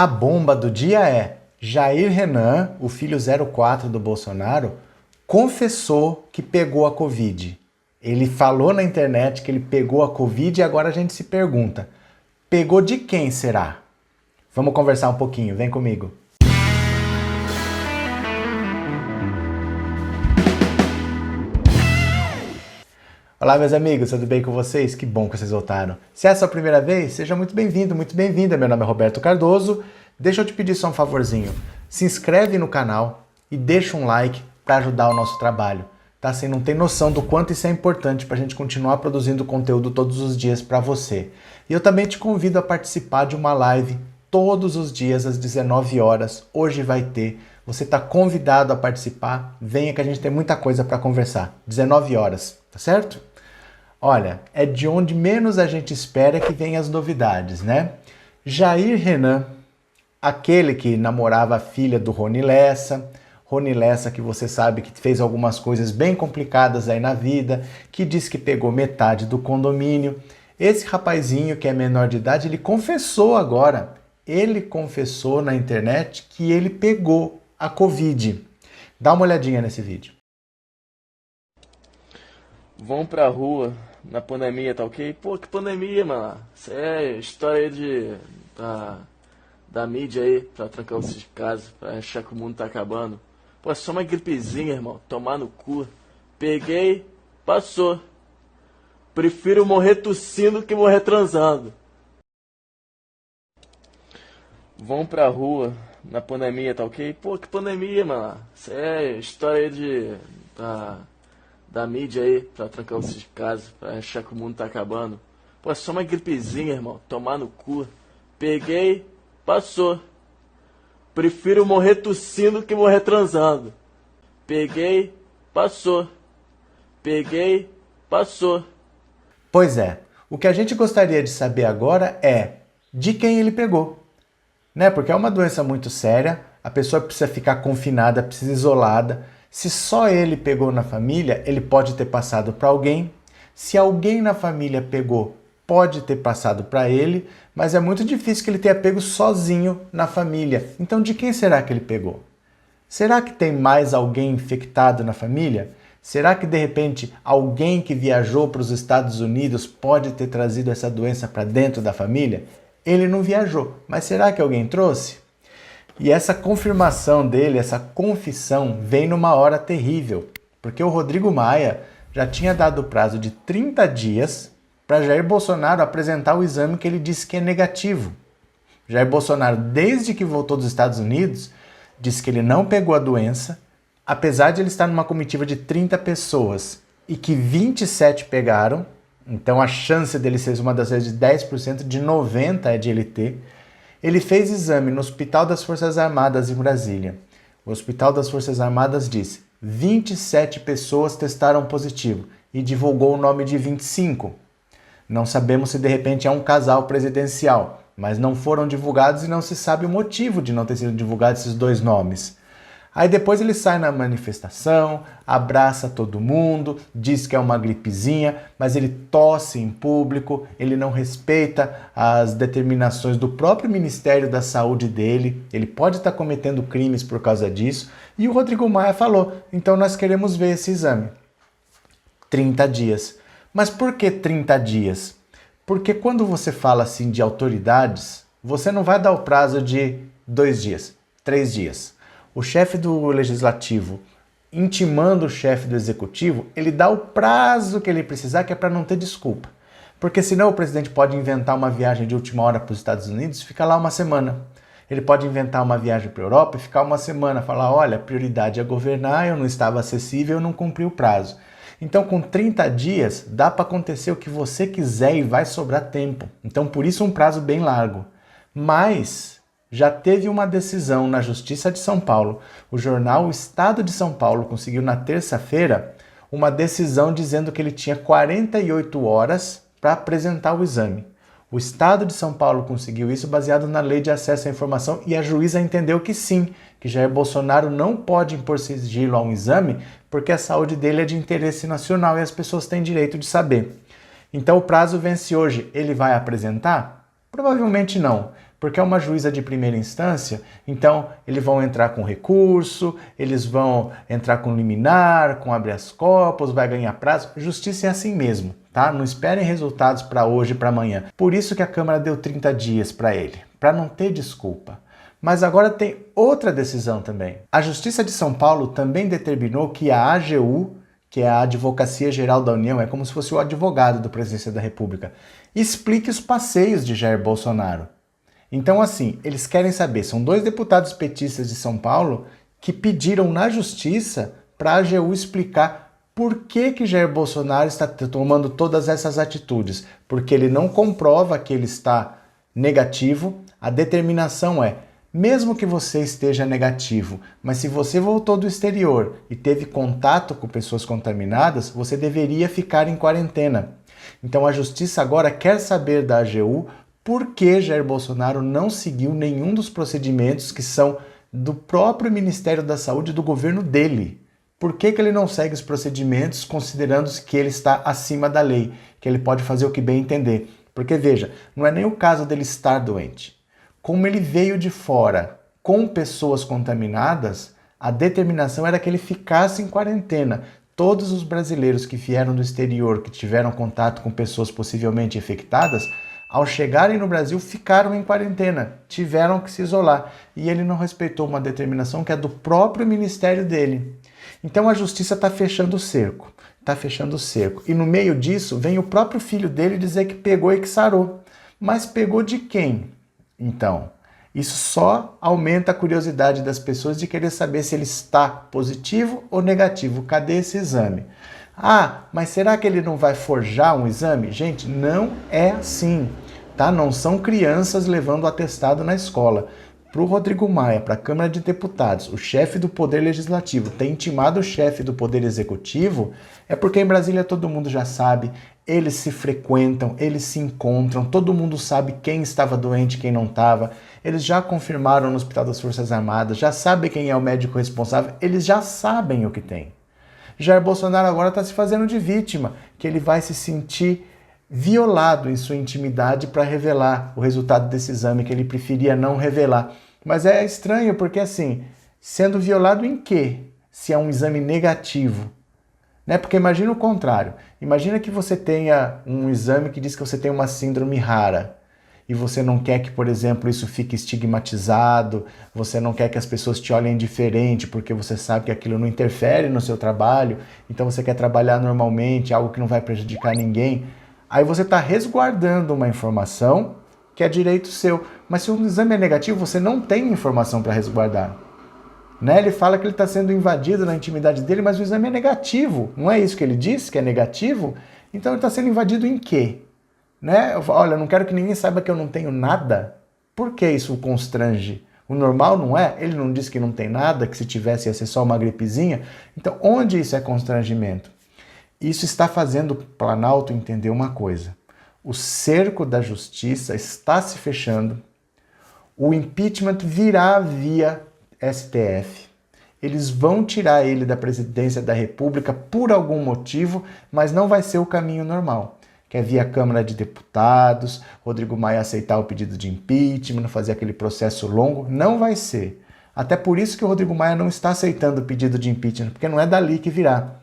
A bomba do dia é: Jair Renan, o filho 04 do Bolsonaro, confessou que pegou a Covid. Ele falou na internet que ele pegou a Covid e agora a gente se pergunta: pegou de quem será? Vamos conversar um pouquinho, vem comigo. Olá, meus amigos, tudo bem com vocês? Que bom que vocês voltaram. Se é a sua primeira vez, seja muito bem-vindo, muito bem-vinda. Meu nome é Roberto Cardoso. Deixa eu te pedir só um favorzinho. Se inscreve no canal e deixa um like para ajudar o nosso trabalho. Tá? Você não tem noção do quanto isso é importante para a gente continuar produzindo conteúdo todos os dias para você. E eu também te convido a participar de uma live todos os dias às 19 horas. Hoje vai ter. Você está convidado a participar. Venha que a gente tem muita coisa para conversar. 19 horas, tá certo? Olha, é de onde menos a gente espera que venham as novidades, né? Jair Renan, aquele que namorava a filha do Rony Lessa que você sabe que fez algumas coisas bem complicadas aí na vida, que diz que pegou metade do condomínio. Esse rapazinho que é menor de idade, ele confessou agora, ele confessou na internet que ele pegou a Covid. Dá uma olhadinha nesse vídeo. Vão pra rua na pandemia, tá ok? Pô, que pandemia, mano? Isso é história aí da mídia aí, pra trancar vocês de casa, pra achar que o mundo tá acabando. Pô, é só uma gripezinha, irmão, tomar no cu. Peguei, passou. Prefiro morrer tossindo que morrer transando. Vão pra rua na pandemia, tá ok? Pô, que pandemia, mano? Isso é história aí da mídia aí, pra trancar vocês de casa, pra achar que o mundo tá acabando. Pô, é só uma gripezinha, irmão, tomar no cu. Peguei, passou. Prefiro morrer tossindo que morrer transando. Peguei, passou. Peguei, passou. Pois é, o que a gente gostaria de saber agora é de quem ele pegou. Né? Porque é uma doença muito séria, a pessoa precisa ficar confinada, precisa isolada. Se só ele pegou na família, ele pode ter passado para alguém. Se alguém na família pegou, pode ter passado para ele, mas é muito difícil que ele tenha pego sozinho na família. Então, de quem será que ele pegou? Será que tem mais alguém infectado na família? Será que, de repente, alguém que viajou para os Estados Unidos pode ter trazido essa doença para dentro da família? Ele não viajou, mas será que alguém trouxe? E essa confirmação dele, essa confissão, vem numa hora terrível, porque o Rodrigo Maia já tinha dado o prazo de 30 dias para Jair Bolsonaro apresentar o exame que ele disse que é negativo. Jair Bolsonaro, desde que voltou dos Estados Unidos, disse que ele não pegou a doença, apesar de ele estar numa comitiva de 30 pessoas e que 27 pegaram, então a chance dele ser uma das vezes de 10%, de 90% é de ele ter. Ele fez exame no Hospital das Forças Armadas em Brasília. O Hospital das Forças Armadas disse: 27 pessoas testaram positivo e divulgou o nome de 25. Não sabemos se de repente é um casal presidencial, mas não foram divulgados e não se sabe o motivo de não ter sido divulgados esses dois nomes. Aí depois ele sai na manifestação, abraça todo mundo, diz que é uma gripezinha, mas ele tosse em público, ele não respeita as determinações do próprio Ministério da Saúde dele, ele pode estar cometendo crimes por causa disso, e o Rodrigo Maia falou: então nós queremos ver esse exame. 30 dias. Mas por que 30 dias? Porque quando você fala assim de autoridades, você não vai dar o prazo de 2 dias, 3 dias. O chefe do legislativo, intimando o chefe do executivo, ele dá o prazo que ele precisar, que é para não ter desculpa. Porque senão o presidente pode inventar uma viagem de última hora para os Estados Unidos e ficar lá uma semana. Ele pode inventar uma viagem para a Europa e ficar uma semana, falar: olha, a prioridade é governar, eu não estava acessível, eu não cumpri o prazo. Então, com 30 dias, dá para acontecer o que você quiser e vai sobrar tempo. Então, por isso um prazo bem largo. Mas já teve uma decisão na Justiça de São Paulo. O jornal Estado de São Paulo conseguiu na terça-feira uma decisão dizendo que ele tinha 48 horas para apresentar o exame. O Estado de São Paulo conseguiu isso baseado na Lei de Acesso à Informação e a juíza entendeu que sim, que Jair Bolsonaro não pode impor sigilo a um exame porque a saúde dele é de interesse nacional e as pessoas têm direito de saber. Então o prazo vence hoje. Ele vai apresentar? Provavelmente não, Porque é uma juíza de primeira instância, então eles vão entrar com recurso, eles vão entrar com liminar, com habeas corpus, vai ganhar prazo. Justiça é assim mesmo, tá? Não esperem resultados para hoje e para amanhã. Por isso que a Câmara deu 30 dias para ele, para não ter desculpa. Mas agora tem outra decisão também. A Justiça de São Paulo também determinou que a AGU, que é a Advocacia Geral da União, é como se fosse o advogado da Presidência da República, explique os passeios de Jair Bolsonaro. Então, assim, eles querem saber, são 2 deputados petistas de São Paulo que pediram na Justiça para a AGU explicar por que Jair Bolsonaro está tomando todas essas atitudes. Porque ele não comprova que ele está negativo, a determinação é, mesmo que você esteja negativo, mas se você voltou do exterior e teve contato com pessoas contaminadas, você deveria ficar em quarentena. Então a Justiça agora quer saber da AGU por que Jair Bolsonaro não seguiu nenhum dos procedimentos que são do próprio Ministério da Saúde do governo dele. Por que ele não segue os procedimentos considerando que ele está acima da lei, que ele pode fazer o que bem entender? Porque veja, não é nem o caso dele estar doente. Como ele veio de fora com pessoas contaminadas, a determinação era que ele ficasse em quarentena. Todos os brasileiros que vieram do exterior, que tiveram contato com pessoas possivelmente infectadas, ao chegarem no Brasil, ficaram em quarentena, tiveram que se isolar. E ele não respeitou uma determinação que é do próprio ministério dele. Então a Justiça está fechando o cerco. Está fechando o cerco. E no meio disso, vem o próprio filho dele dizer que pegou e que sarou. Mas pegou de quem? Então, isso só aumenta a curiosidade das pessoas de querer saber se ele está positivo ou negativo. Cadê esse exame? Ah, mas será que ele não vai forjar um exame? Gente, não é assim, tá? Não são crianças levando atestado na escola. Para o Rodrigo Maia, para a Câmara de Deputados, o chefe do Poder Legislativo ter intimado o chefe do Poder Executivo, é porque em Brasília todo mundo já sabe, eles se frequentam, eles se encontram, todo mundo sabe quem estava doente e quem não estava, eles já confirmaram no Hospital das Forças Armadas, já sabem quem é o médico responsável, eles já sabem o que tem. Jair Bolsonaro agora está se fazendo de vítima, que ele vai se sentir violado em sua intimidade para revelar o resultado desse exame que ele preferia não revelar. Mas é estranho porque, assim, sendo violado em quê? Se é um exame negativo. Né? Porque imagina o contrário. Imagina que você tenha um exame que diz que você tem uma síndrome rara. E você não quer que, por exemplo, isso fique estigmatizado, você não quer que as pessoas te olhem diferente, porque você sabe que aquilo não interfere no seu trabalho, então você quer trabalhar normalmente, algo que não vai prejudicar ninguém. Aí você está resguardando uma informação que é direito seu. Mas se o exame é negativo, você não tem informação para resguardar. Né? Ele fala que ele está sendo invadido na intimidade dele, mas o exame é negativo. Não é isso que ele disse, que é negativo? Então ele está sendo invadido em quê? Né? Olha, eu não quero que ninguém saiba que eu não tenho nada. Por que isso o constrange? O normal não é? Ele não disse que não tem nada, que se tivesse ia ser só uma gripezinha. Então, onde isso é constrangimento? Isso está fazendo o Planalto entender uma coisa. O cerco da justiça está se fechando. O impeachment virá via STF. Eles vão tirar ele da presidência da República por algum motivo, mas não vai ser o caminho normal. Que é via Câmara de Deputados, Rodrigo Maia aceitar o pedido de impeachment, fazer aquele processo longo. Não vai ser. Até por isso que o Rodrigo Maia não está aceitando o pedido de impeachment, porque não é dali que virá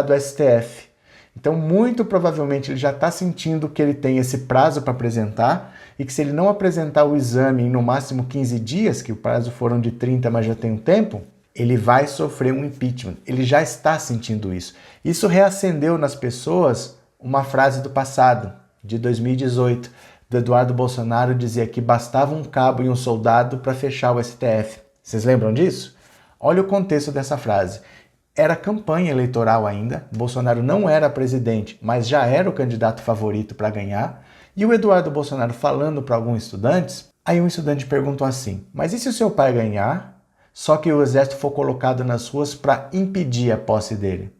do STF. Então, muito provavelmente, ele já está sentindo que ele tem esse prazo para apresentar e que se ele não apresentar o exame em no máximo 15 dias, que o prazo foram de 30, mas já tem um tempo, ele vai sofrer um impeachment. Ele já está sentindo isso. Isso reacendeu nas pessoas uma frase do passado, de 2018, do Eduardo Bolsonaro, dizia que bastava um cabo e um soldado para fechar o STF. Vocês lembram disso? Olha o contexto dessa frase. Era campanha eleitoral ainda, Bolsonaro não era presidente, mas já era o candidato favorito para ganhar, e o Eduardo Bolsonaro falando para alguns estudantes, aí um estudante perguntou assim, mas e se o seu pai ganhar, só que o exército for colocado nas ruas para impedir a posse dele?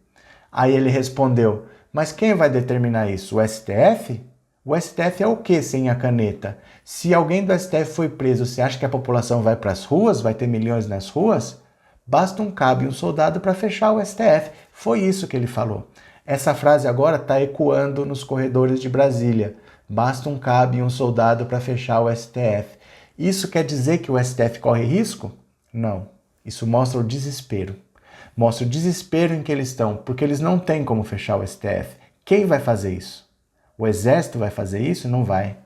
Aí ele respondeu, mas quem vai determinar isso? O STF? O STF é o que sem a caneta? Se alguém do STF foi preso, você acha que a população vai para as ruas? Vai ter milhões nas ruas? Basta um cabo e um soldado para fechar o STF. Foi isso que ele falou. Essa frase agora está ecoando nos corredores de Brasília. Basta um cabo e um soldado para fechar o STF. Isso quer dizer que o STF corre risco? Não. Isso mostra o desespero. Mostra o desespero em que eles estão, porque eles não têm como fechar o STF. Quem vai fazer isso? O Exército vai fazer isso? Não vai.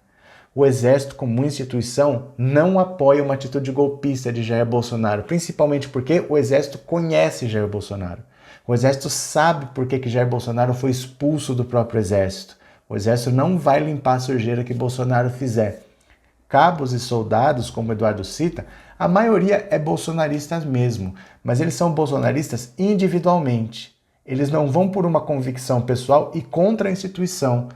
O Exército, como instituição, não apoia uma atitude golpista de Jair Bolsonaro, principalmente porque o Exército conhece Jair Bolsonaro. O Exército sabe por que Jair Bolsonaro foi expulso do próprio Exército. O Exército não vai limpar a sujeira que Bolsonaro fizer. Cabos e soldados, como Eduardo cita, a maioria é bolsonarista mesmo, mas eles são bolsonaristas individualmente. Eles não vão por uma convicção pessoal e contra a instituição.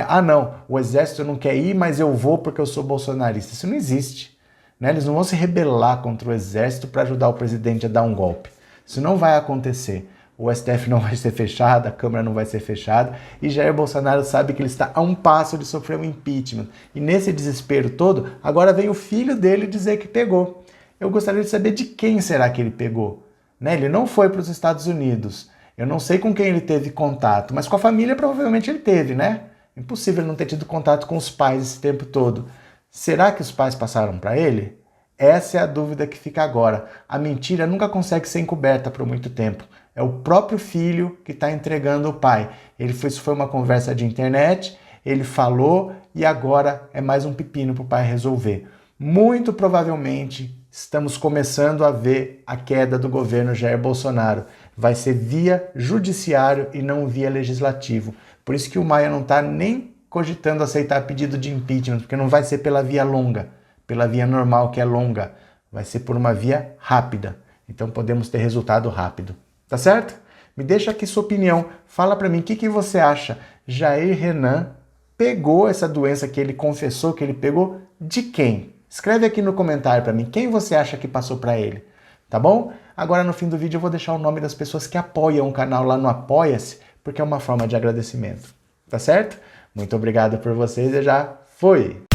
Ah não, o exército não quer ir, mas eu vou porque eu sou bolsonarista. Isso não existe. Eles não vão se rebelar contra o exército para ajudar o presidente a dar um golpe. Isso não vai acontecer. O STF não vai ser fechado, a Câmara não vai ser fechada, e Jair Bolsonaro sabe que ele está a um passo de sofrer um impeachment. E nesse desespero todo, agora vem o filho dele dizer que pegou. Eu gostaria de saber de quem será que ele pegou. Ele não foi para os Estados Unidos. Eu não sei com quem ele teve contato, mas com a família provavelmente ele teve, né? Impossível ele não ter tido contato com os pais esse tempo todo. Será que os pais passaram para ele? Essa é a dúvida que fica agora. A mentira nunca consegue ser encoberta por muito tempo. É o próprio filho que está entregando o pai. Isso foi uma conversa de internet, ele falou e agora é mais um pepino para o pai resolver. Muito provavelmente estamos começando a ver a queda do governo Jair Bolsonaro. Vai ser via judiciário e não via legislativo. Por isso que o Maia não está nem cogitando aceitar pedido de impeachment, porque não vai ser pela via longa, pela via normal, que é longa. Vai ser por uma via rápida. Então podemos ter resultado rápido. Tá certo? Me deixa aqui sua opinião. Fala pra mim o que você acha. Jair Renan pegou essa doença que ele confessou que ele pegou de quem? Escreve aqui no comentário pra mim quem você acha que passou pra ele. Tá bom? Agora no fim do vídeo eu vou deixar o nome das pessoas que apoiam o canal lá no Apoia-se, porque é uma forma de agradecimento. Tá certo? Muito obrigado por vocês e já fui!